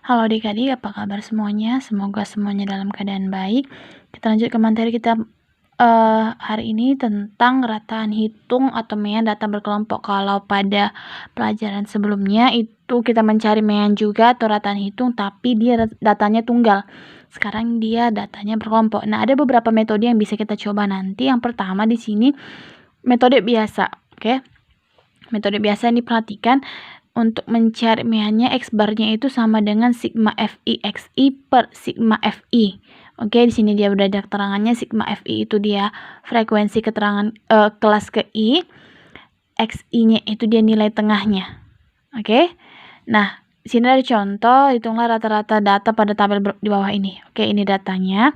Halo adik-adik, apa kabar semuanya? Semoga semuanya dalam keadaan baik. Kita lanjut ke materi kita hari ini tentang rataan hitung atau mean data berkelompok. Kalau pada pelajaran sebelumnya itu kita mencari mean juga atau rataan hitung, tapi dia datanya tunggal. Sekarang dia datanya berkelompok. Nah, ada beberapa metode yang bisa kita coba nanti. Yang pertama di sini metode biasa, oke? Metode biasa yang diperhatikan untuk mencari meannya X barnya itu sama dengan sigma FI XI per sigma FI. Oke, di sini dia udah ada keterangannya. Sigma FI itu dia frekuensi keterangan kelas ke I. XI-nya itu dia nilai tengahnya. Oke. Nah, di sini ada contoh, hitunglah rata-rata data pada tabel di bawah ini. Oke, ini datanya.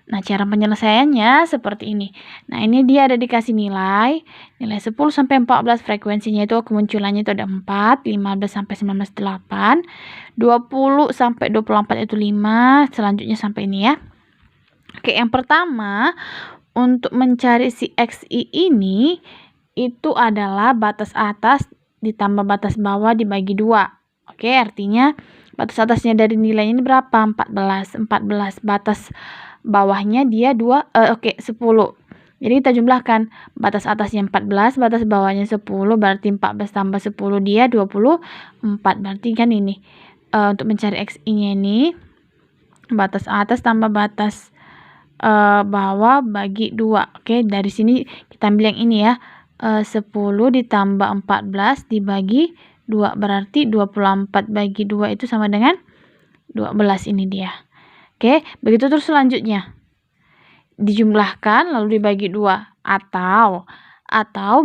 Nah, cara penyelesaiannya seperti ini. Nah, ini dia ada dikasih nilai 10 sampai 14, frekuensinya itu kemunculannya itu ada 4, 15 sampai 19 8, 20 sampai 24 itu 5, selanjutnya sampai ini ya. Oke, yang pertama untuk mencari si XI ini itu adalah batas atas ditambah batas bawah dibagi 2. Oke, artinya batas atasnya dari nilainya ini berapa? 14. Batas bawahnya dia 10. Jadi kita jumlahkan batas atasnya 14, batas bawahnya 10, berarti 14 tambah 10 dia 24. Berarti kan ini untuk mencari XI-nya ini batas atas tambah batas bawah bagi 2. Oke, dari sini kita ambil yang ini ya. 10 ditambah 14 dibagi 2, berarti 24 bagi 2 itu sama dengan 12, ini dia. Oke, begitu terus selanjutnya. Dijumlahkan lalu dibagi 2. Atau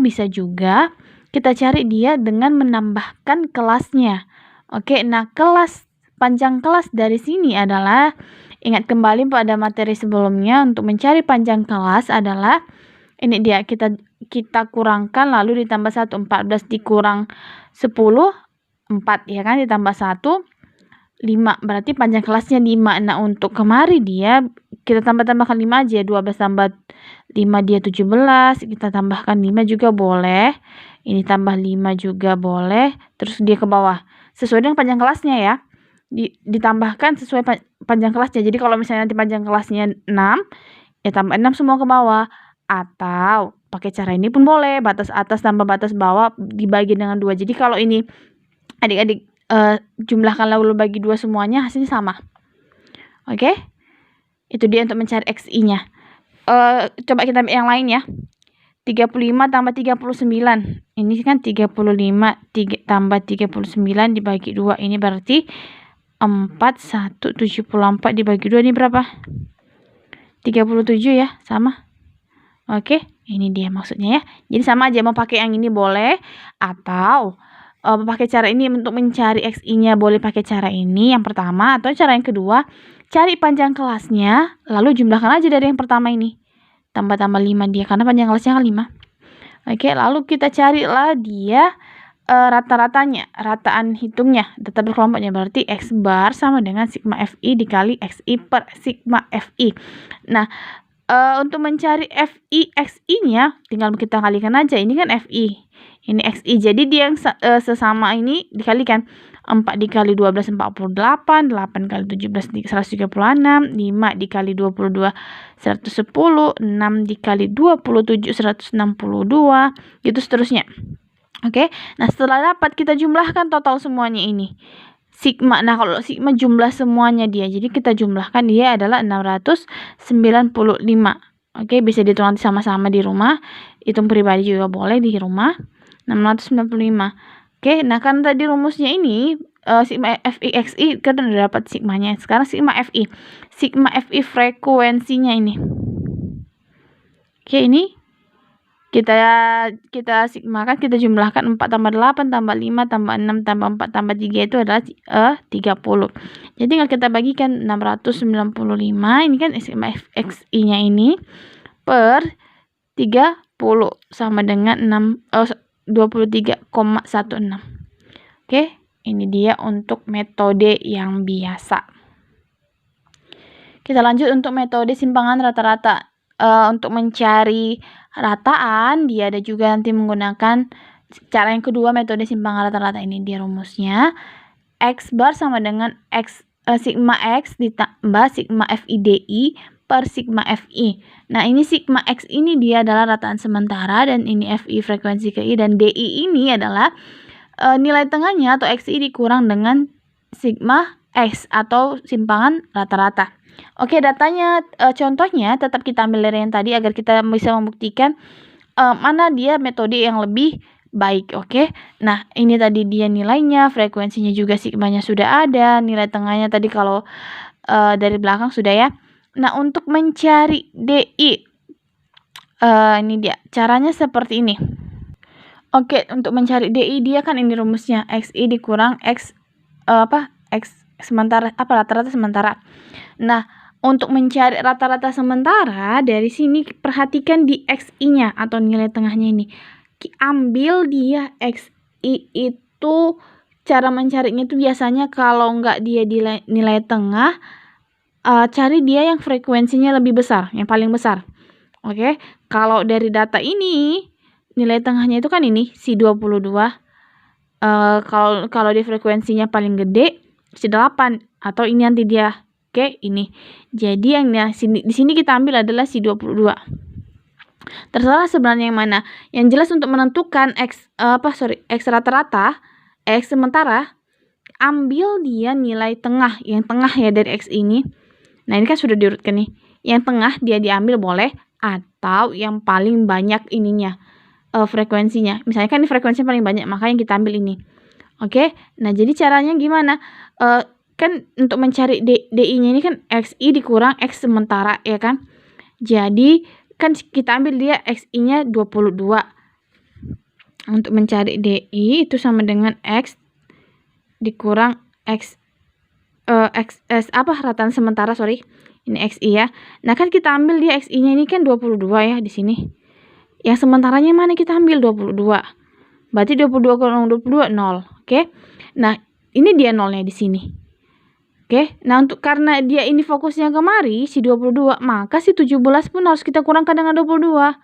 bisa juga kita cari dia dengan menambahkan kelasnya. Oke, nah panjang kelas dari sini adalah, ingat kembali pada materi sebelumnya, untuk mencari panjang kelas adalah ini dia, kita kurangkan lalu ditambah 1. 14 dikurang 10, 4 ya kan, ditambah 1, 5. Berarti panjang kelasnya 5. Nah, untuk kemari dia kita tambahkan 5 aja. 12 tambah 5 dia 17. Kita tambahkan 5 juga boleh. Ini tambah 5 juga boleh. Terus dia ke bawah. Sesuai dengan panjang kelasnya ya. Ditambahkan sesuai panjang kelasnya. Jadi kalau misalnya nanti panjang kelasnya 6, ya tambah 6 semua ke bawah. Atau pakai cara ini pun boleh. Batas atas tambah batas bawah dibagi dengan 2. Jadi kalau ini adik-adik jumlahkan lalu bagi 2 semuanya, hasilnya sama. Oke? Itu dia untuk mencari XI-nya. Coba kita ambil yang lain ya. 35 tambah 39. Ini kan 35 tambah 39 dibagi 2. Ini berarti 4, 1, 74 dibagi 2. Ini berapa? 37 ya, sama. Oke, ini dia maksudnya ya. Jadi sama aja, mau pakai yang ini boleh, atau pakai cara ini untuk mencari XI-nya boleh pakai cara ini yang pertama, atau cara yang kedua, cari panjang kelasnya lalu jumlahkan aja dari yang pertama ini. Tambah 5 dia karena panjang kelasnya kan 5. Oke, lalu kita carilah dia rata-ratanya, rataan hitungnya, data berkelompoknya, berarti X bar sama dengan sigma FI dikali XI per sigma FI. Nah, untuk mencari FI XI-nya tinggal kita kalikan aja. Ini kan FI, ini XI. Jadi dia yang sesama ini dikalikan. 4 dikali 12 48, 8 kali 17 136, 5 dikali 22 110, 6 dikali 27 162, gitu seterusnya. Oke. Nah, setelah dapat kita jumlahkan total semuanya ini. Sigma. Nah, kalau sigma jumlah semuanya dia. Jadi kita jumlahkan dia adalah 695. Oke, bisa dihitung nanti sama-sama di rumah. Hitung pribadi juga boleh di rumah. 695. Oke, nah kan tadi rumusnya ini sigma FI XI kan udah dapat sigmanya. Sekarang sigma FI. Sigma FI frekuensinya ini. Oke, ini kita sigmakan, kita jumlahkan 4 tambah 8 tambah 5 tambah 6 tambah 4 tambah 3 itu adalah 30. Jadi kalau kita bagikan 695, ini kan sigma XI-nya ini per 30 sama dengan 23,16. Oke, ini dia untuk metode yang biasa. Kita lanjut untuk metode simpangan rata-rata. Untuk mencari rataan, dia ada juga nanti menggunakan cara yang kedua, metode simpangan rata-rata. Ini dia rumusnya. X bar sama dengan X sigma X ditambah sigma FI/DI per sigma FI. Nah, ini sigma X ini dia adalah rataan sementara, dan ini FI frekuensi KI, dan DI ini adalah nilai tengahnya atau XI dikurang dengan sigma X atau simpangan rata-rata. Oke, datanya contohnya tetap kita ambil dari yang tadi agar kita bisa membuktikan mana dia metode yang lebih baik. Oke, nah ini tadi dia nilainya, frekuensinya juga sigmanya sudah ada, nilai tengahnya tadi kalau dari belakang sudah ya. Nah, untuk mencari DI, ini dia caranya seperti ini. Oke, untuk mencari DI dia kan ini rumusnya XI dikurang X sementara rata-rata sementara. Nah, untuk mencari rata-rata sementara dari sini perhatikan di XI-nya atau nilai tengahnya ini. Ambil dia XI itu, cara mencarinya itu biasanya kalau nggak dia di nilai tengah, cari dia yang frekuensinya lebih besar, yang paling besar. Oke, kalau dari data ini nilai tengahnya itu kan ini si 22. Kalau di frekuensinya paling gede si 8 atau ini nanti dia. Oke, ini. Jadi yang di sini kita ambil adalah si 22. Terserah sebenarnya yang mana. Yang jelas untuk menentukan X rata-rata, X sementara, ambil dia nilai tengah, yang tengah ya dari X ini. Nah, ini kan sudah diurutkan nih. Yang tengah dia diambil boleh, atau yang paling banyak ininya, frekuensinya. Misalnya kan ini frekuensinya paling banyak, maka yang kita ambil ini. Oke, nah jadi caranya gimana? Kan untuk mencari DI-nya ini kan XI dikurang X sementara, ya kan? Jadi kan kita ambil dia XI-nya 22. Untuk mencari DI itu sama dengan X dikurang X rataan sementara, sorry. Ini XI ya. Nah, kan kita ambil dia XI-nya ini kan 22 ya di sini. Yang sementaranya mana kita ambil 22. Berarti 22 kurang 22 0. Oke. Nah, ini dia nolnya di sini. Oke. Nah, karena dia ini fokusnya kemari si 22, maka si 17 pun harus kita kurangkan dengan 22.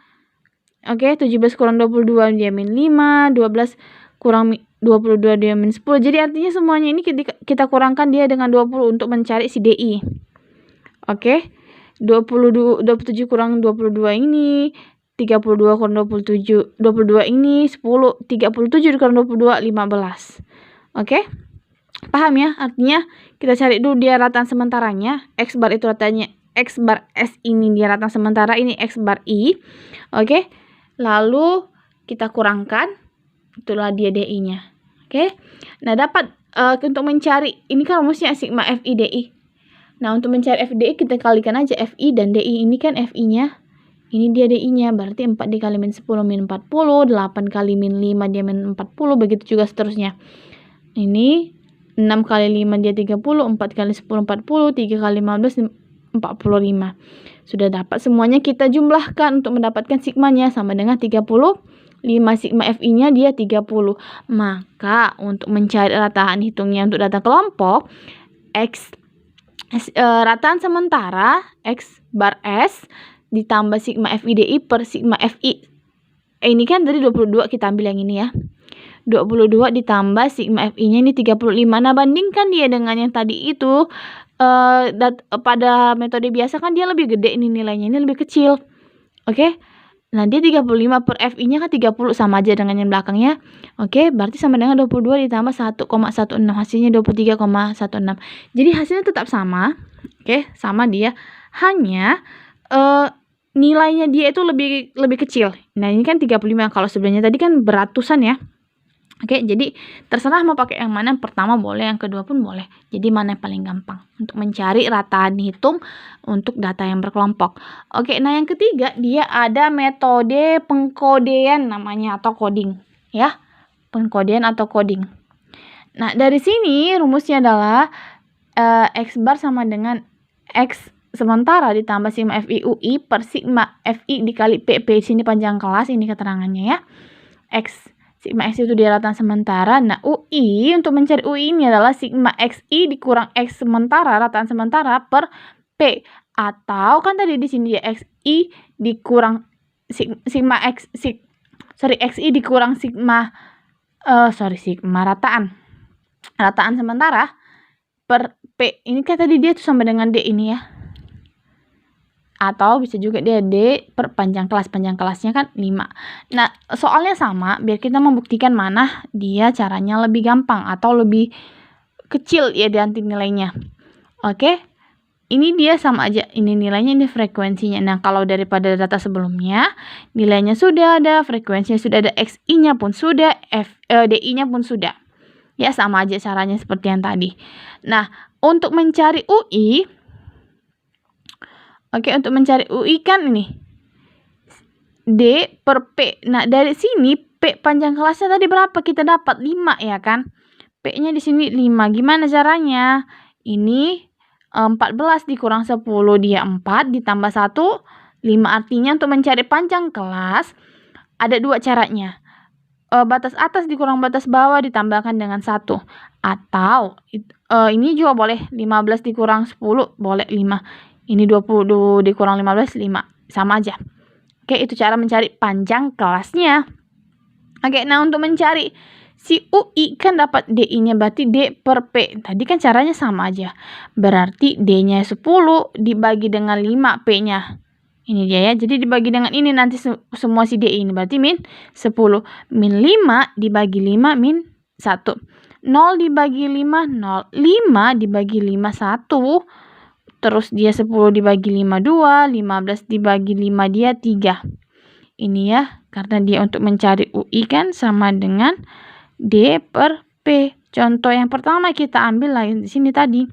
Oke, 17 kurang 22 dia min 5, 12 kurang 22 dia min 10. Jadi artinya semuanya ini kita kurangkan dia dengan 20 untuk mencari si DI. Oke. 27 kurang 22 ini 32 kurang 22 ini 10, 37 kurang 22 15. Oke? Paham ya? Artinya kita cari dulu dia rataan sementaranya. X bar itu ratanya X bar S, ini dia rataan sementara, ini X bar I. Oke? Lalu kita kurangkan, itulah dia DI-nya. Oke? Nah, dapat untuk mencari, ini kan rumusnya sigma FI DI. Nah, untuk mencari FDI kita kalikan aja FI dan DI. Ini kan FI-nya, ini dia DI-nya, berarti 4 dikali min 10 min 40, 8 kali min 5 dia min 40, begitu juga seterusnya. Ini 6 kali 5 dia 30, 4 kali 10 40, 3 kali 15 45. Sudah dapat semuanya, kita jumlahkan untuk mendapatkan sigmanya sama dengan 35. Sigma FI-nya dia 30. Maka untuk mencari rataan hitungnya untuk data kelompok rataan sementara X bar S ditambah sigma FI/DI per sigma FI. Ini kan dari 22 kita ambil yang ini ya. 22 ditambah sigma FI-nya ini 35. Nah, bandingkan dia dengan yang tadi itu, pada metode biasa kan dia lebih gede ini nilainya, ini lebih kecil. Oke? Nah, dia 35 per FI-nya kan 30, sama aja dengan yang belakangnya. Oke, berarti sama dengan 22 ditambah 1,16, hasilnya 23,16. Jadi hasilnya tetap sama. Oke, sama dia. Hanya nilainya dia itu lebih kecil. Nah, ini kan 35, kalau sebenarnya tadi kan beratusan ya. Oke, jadi terserah mau pakai yang mana, yang pertama boleh, yang kedua pun boleh. Jadi mana yang paling gampang untuk mencari rataan hitung untuk data yang berkelompok. Oke, nah yang ketiga dia ada metode pengkodean namanya, atau coding ya. Pengkodean atau coding. Nah, dari sini rumusnya adalah X bar sama dengan X sementara ditambah sigma FI UI per sigma FI dikali PP. Sini panjang kelas ini keterangannya ya. Sigma X itu dia rataan sementara. Nah, UI, untuk mencari UI ini adalah sigma XI dikurang X sementara, rataan sementara, per P. Atau kan tadi di sini dia XI dikurang sigma XI dikurang sigma rataan sementara per P. Ini kan tadi dia tuh sama dengan D ini ya. Atau bisa juga dia D per panjang kelas. Panjang kelasnya kan 5. Nah, soalnya sama, biar kita membuktikan mana dia caranya lebih gampang atau lebih kecil ya nanti nilainya. Oke, ini dia sama aja. Ini nilainya, ini frekuensinya. Nah, kalau daripada data sebelumnya, nilainya sudah ada, frekuensinya sudah ada, XI-nya pun sudah, DI-nya pun sudah. Ya, sama aja caranya seperti yang tadi. Nah, untuk mencari UI, untuk mencari UI kan ini D per P. Nah, dari sini P panjang kelasnya tadi berapa? Kita dapat 5 ya kan? P-nya di sini 5. Gimana caranya? Ini 14 dikurang 10 dia 4 ditambah 1 5. Artinya untuk mencari panjang kelas ada 2 caranya. Batas atas dikurang batas bawah ditambahkan dengan 1. Atau ini juga boleh 15 dikurang 10 boleh 5. Ini 20 dikurang 15, 5. Sama aja. Oke, itu cara mencari panjang kelasnya. Oke, nah untuk mencari si UI kan dapat DI-nya, berarti D per P. Tadi kan caranya sama aja. Berarti D-nya 10 dibagi dengan 5 P-nya. Ini dia ya, jadi dibagi dengan ini nanti semua si DI ini. Berarti min 10. Min 5 dibagi 5 min 1. 0 dibagi 5, 0. 5 dibagi 5, 1. Terus dia 10 dibagi 5, 2. 15 dibagi 5 dia 3. Ini ya, karena dia untuk mencari UI kan sama dengan D per P. Contoh yang pertama kita ambil lagi di sini tadi.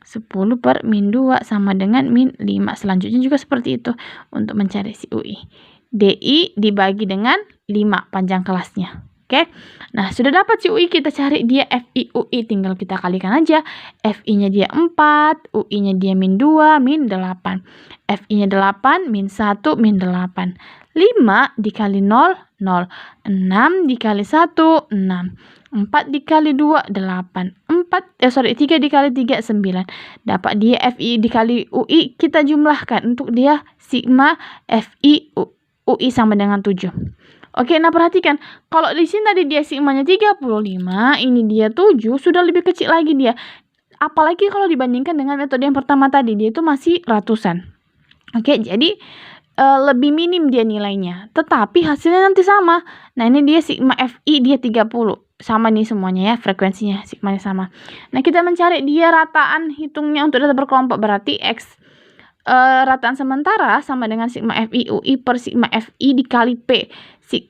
10 per min 2 sama dengan min 5. Selanjutnya juga seperti itu untuk mencari si UI. DI dibagi dengan 5 panjang kelasnya. Oke. Nah, sudah dapat si UI, kita cari dia FI UI. Tinggal kita kalikan aja. FI-nya dia 4, UI-nya dia min 2, min 8. FI-nya 8, min 1, min 8. 5 dikali 0, 0. 6 dikali 1, 6. 4 dikali 2, 8. 3 dikali 3, 9. Dapat dia FI dikali UI, kita jumlahkan. Untuk dia sigma FI UI sama dengan 7. Oke, nah perhatikan. Kalau di sini tadi dia sigmanya 35, ini dia 7, sudah lebih kecil lagi dia. Apalagi kalau dibandingkan dengan metode yang pertama tadi, dia itu masih ratusan. Oke, jadi lebih minim dia nilainya. Tetapi hasilnya nanti sama. Nah, ini dia sigma FI dia 30. Sama nih semuanya ya, frekuensinya sigmanya sama. Nah, kita mencari dia rataan hitungnya untuk data berkelompok. Berarti X rataan sementara sama dengan sigma FI UI per sigma FI dikali P.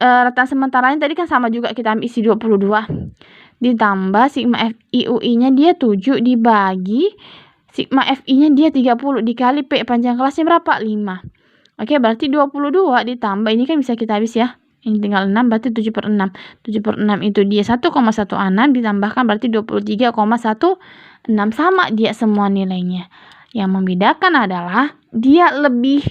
Rataan sementaranya tadi kan sama juga, kita ambil isi 22. Ditambah sigma FI UI-nya dia 7 dibagi sigma FI-nya dia 30 dikali P panjang kelasnya berapa? 5. Oke, berarti 22 ditambah ini kan bisa kita habis ya. Ini tinggal 6, berarti 7 per 6. 7 per 6 itu dia 1,16 ditambahkan berarti 23,16. Sama dia semua nilainya. Yang membedakan adalah dia lebih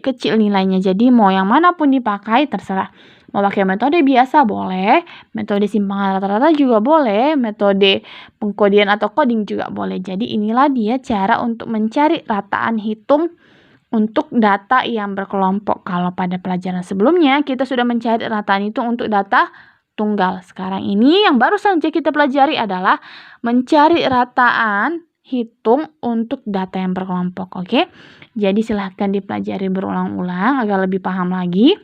kecil nilainya. Jadi mau yang manapun dipakai terserah. Mau pakai metode biasa boleh, metode simpangan rata-rata juga boleh, metode pengkodian atau coding juga boleh. Jadi inilah dia cara untuk mencari rataan hitung untuk data yang berkelompok. Kalau pada pelajaran sebelumnya kita sudah mencari rataan hitung untuk data tunggal. Sekarang ini yang baru saja kita pelajari adalah mencari rataan hitung untuk data yang berkelompok. Oke? Jadi silahkan dipelajari berulang-ulang agar lebih paham lagi.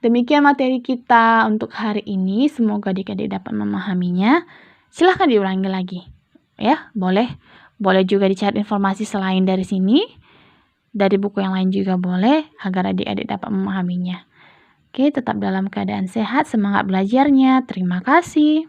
Demikian materi kita untuk hari ini. Semoga adik-adik dapat memahaminya. Silahkan diulangi lagi. Ya, boleh. Boleh juga dicari informasi selain dari sini. Dari buku yang lain juga boleh, agar adik-adik dapat memahaminya. Oke, tetap dalam keadaan sehat. Semangat belajarnya. Terima kasih.